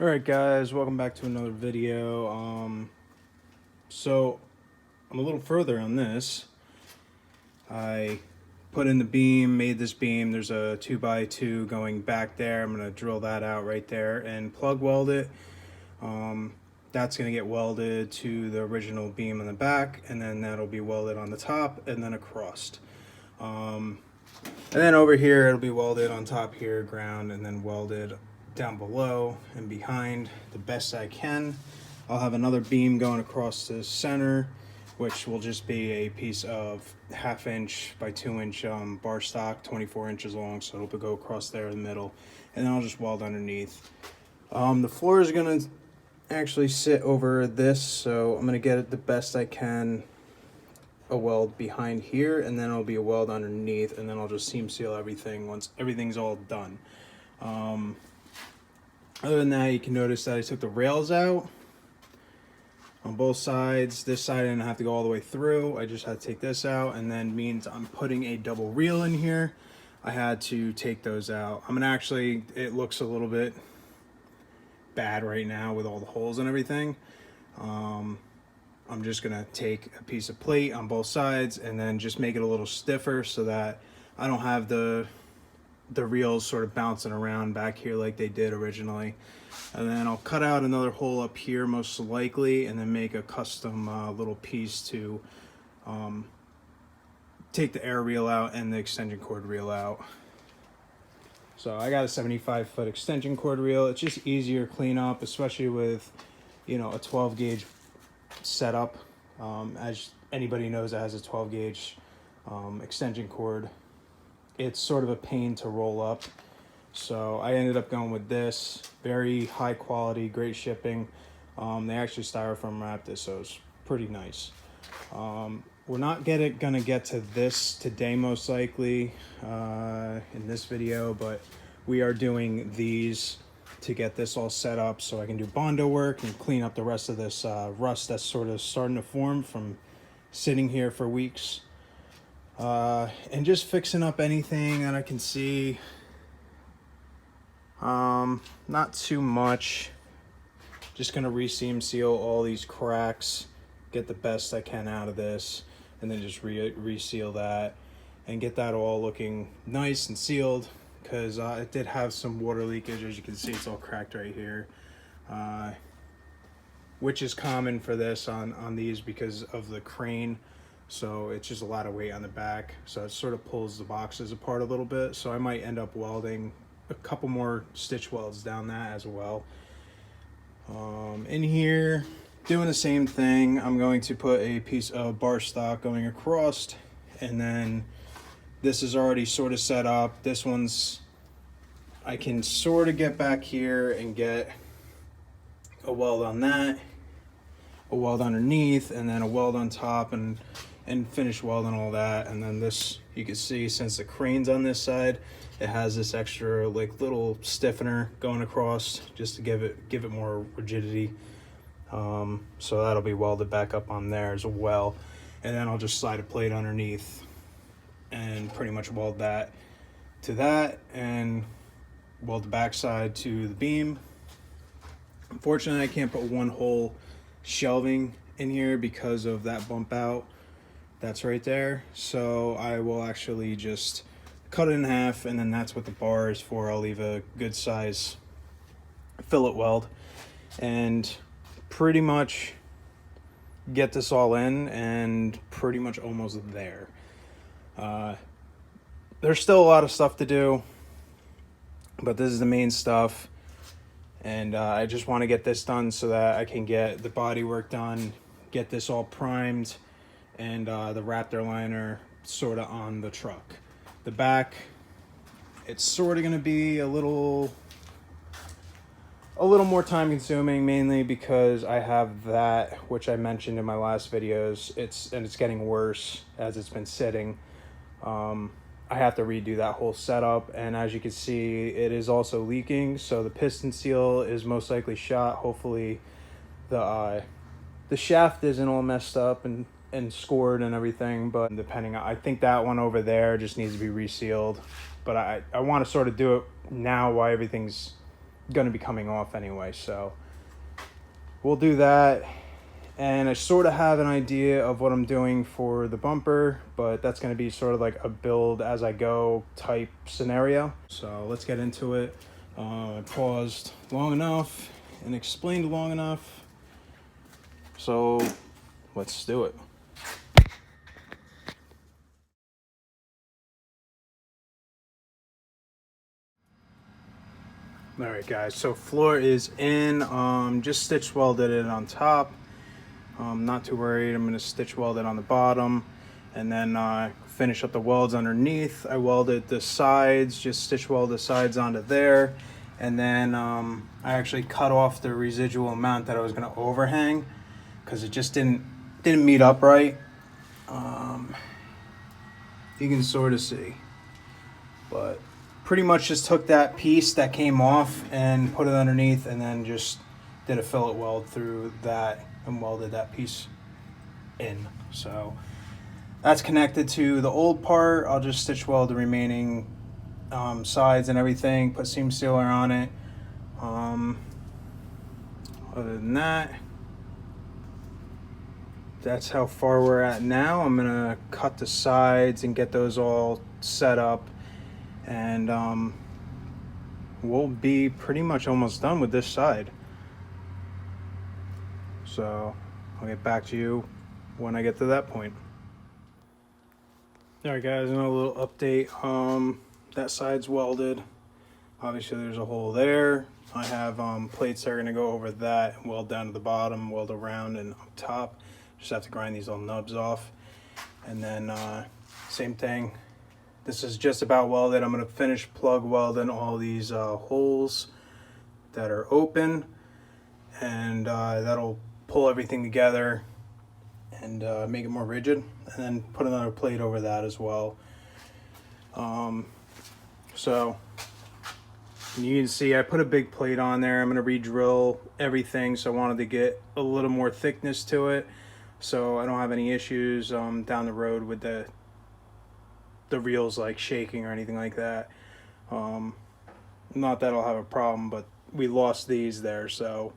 Alright guys, welcome back to another video. So I'm a little further on this. I put in the beam, made this beam. There's a 2x2 going back there. I'm going to drill that out right there and plug weld it. That's going to get welded to the original beam on the back, and then that'll be welded on the top and then across. And then over here it'll be welded on top here, ground, and then welded down below and behind the best I can. I'll have another beam going across the center, which will just be a piece of 1/2 inch by 2 inch bar stock, 24 inches long, so it'll go across there in the middle, and then I'll just weld underneath. The floor is going to actually sit over this, so I'm going to get it the best I can, a weld behind here, and then it'll be a weld underneath, and then I'll just seam seal everything once everything's all done. Other than that, you can notice that I took the rails out on both sides. This side I didn't have to go all the way through. I just had to take this out, and then means I'm putting a double reel in here. I had to take those out. I'm gonna actually, it looks a little bit bad right now with all the holes and everything. I'm just gonna take a piece of plate on both sides and then just make it a little stiffer so that I don't have the reels sort of bouncing around back here like they did originally. And then I'll cut out another hole up here most likely, and then make a custom little piece to take the air reel out and the extension cord reel out. So I got a 75-foot extension cord reel. It's just easier to clean up, especially with, you know, a 12 gauge setup. As anybody knows that has a 12 gauge extension cord, it's sort of a pain to roll up. So I ended up going with this. Very high quality, great shipping. They actually styrofoam wrapped this, so it's pretty nice. We're not gonna get to this today most likely in this video, but we are doing these to get this all set up so I can do Bondo work and clean up the rest of this rust that's sort of starting to form from sitting here for weeks. And just fixing up anything that I can see. Not too much. Just gonna re-seam seal all these cracks, get the best I can out of this, and then just reseal that and get that all looking nice and sealed, because it did have some water leakage. As you can see, it's all cracked right here, which is common for this on these because of the crane. So it's just a lot of weight on the back, so it sort of pulls the boxes apart a little bit. So I might end up welding a couple more stitch welds down that as well. In here, doing the same thing. I'm going to put a piece of bar stock going across, and then this is already sort of set up. This one's, I can sort of get back here and get a weld on that, a weld underneath, and then a weld on top, and finish welding all that. And then this, you can see, since the crane's on this side, it has this extra like little stiffener going across just to give it more rigidity. So that'll be welded back up on there as well. And then I'll just slide a plate underneath and pretty much weld that to that, and weld the backside to the beam. Unfortunately, I can't put one whole shelving in here because of that bump out that's right there. So I will actually just cut it in half, and then that's what the bar is for. I'll leave a good size fillet weld and pretty much get this all in, and pretty much almost there. There's still a lot of stuff to do, but this is the main stuff. And I just want to get this done so that I can get the body work done, get this all primed, and the Raptor liner sort of on the truck. The back, it's sort of going to be a little more time consuming, mainly because I have that, which I mentioned in my last videos. It's getting worse as it's been sitting. I have to redo that whole setup, and as you can see, it is also leaking. So the piston seal is most likely shot. Hopefully the shaft isn't all messed up and scored and everything, but depending, I think that one over there just needs to be resealed. But I want to sort of do it now while everything's going to be coming off anyway. So we'll do that. And I sort of have an idea of what I'm doing for the bumper, but that's going to be sort of like a build as I go type scenario. So let's get into it. I paused long enough and explained long enough. So let's do it. All right, guys, so floor is in. Just stitch welded it on top. Not too worried. I'm going to stitch weld it on the bottom and then finish up the welds underneath. I welded the sides, just stitch weld the sides onto there. And then I actually cut off the residual amount that I was going to overhang because it just didn't meet up right. You can sort of see, but pretty much just took that piece that came off and put it underneath, and then just did a fillet weld through that and welded that piece in. So that's connected to the old part. I'll just stitch weld the remaining sides and everything, put seam sealer on it. Other than that, that's how far we're at now. I'm gonna cut the sides and get those all set up, and we'll be pretty much almost done with this side. So I'll get back to you when I get to that point. All right, guys, another little update. That side's welded. Obviously there's a hole there. I have plates that are gonna go over that, weld down to the bottom, weld around and up top. Just have to grind these little nubs off. And then same thing. This is just about welded. I'm gonna finish plug welding all these holes that are open, and that'll pull everything together and make it more rigid, and then put another plate over that as well. So you can see I put a big plate on there. I'm gonna re-drill everything, so I wanted to get a little more thickness to it, so I don't have any issues down the road with the reels like shaking or anything like that. Not that I'll have a problem, but we lost these there, so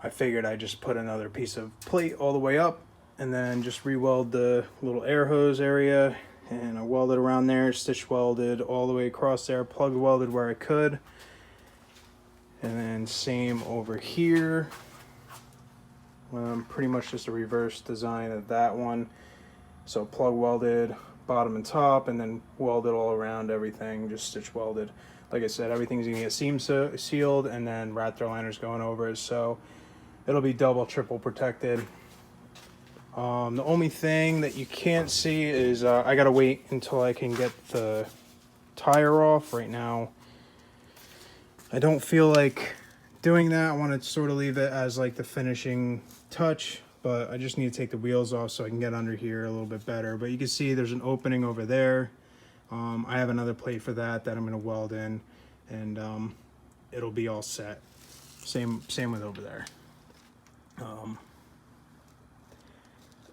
I figured I'd just put another piece of plate all the way up and then just re-weld the little air hose area, and I welded around there, stitch welded all the way across there, plug welded where I could, and then same over here. Pretty much just a reverse design of that one. So plug welded bottom and top, and then welded all around everything, just stitch welded. Like I said, everything's gonna get seam sealed, and then rat throw liners going over it, so it'll be double, triple protected. The only thing that you can't see is I gotta wait until I can get the tire off. Right now, I don't feel like doing that. I want to sort of leave it as like the finishing touch, but I just need to take the wheels off so I can get under here a little bit better. But you can see there's an opening over there. I have another plate for that I'm going to weld in, and it'll be all set. Same with over there.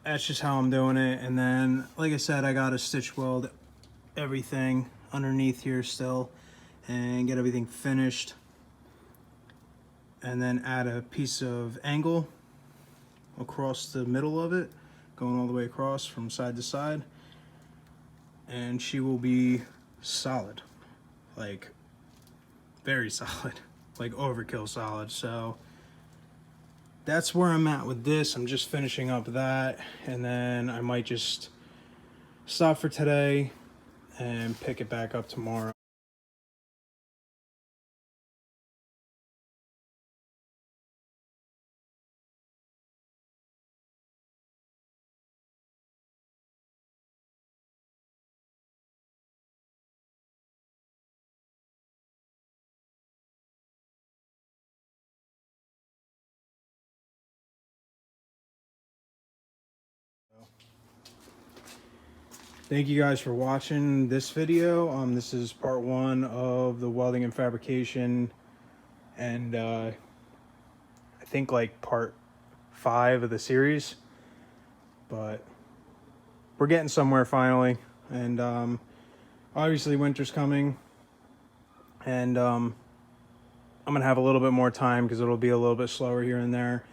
That's just how I'm doing it. And then, like I said, I got to stitch weld everything underneath here still and get everything finished, and then add a piece of angle across the middle of it, going all the way across from side to side, and she will be solid, like very solid, like overkill solid. So that's where I'm at with this. I'm just finishing up that, and then I might just stop for today and pick it back up tomorrow. Thank you guys for watching this video. This is part 1 of the welding and fabrication, and I think like part 5 of the series, but we're getting somewhere finally. And obviously winter's coming, and I'm gonna have a little bit more time because it'll be a little bit slower here and there.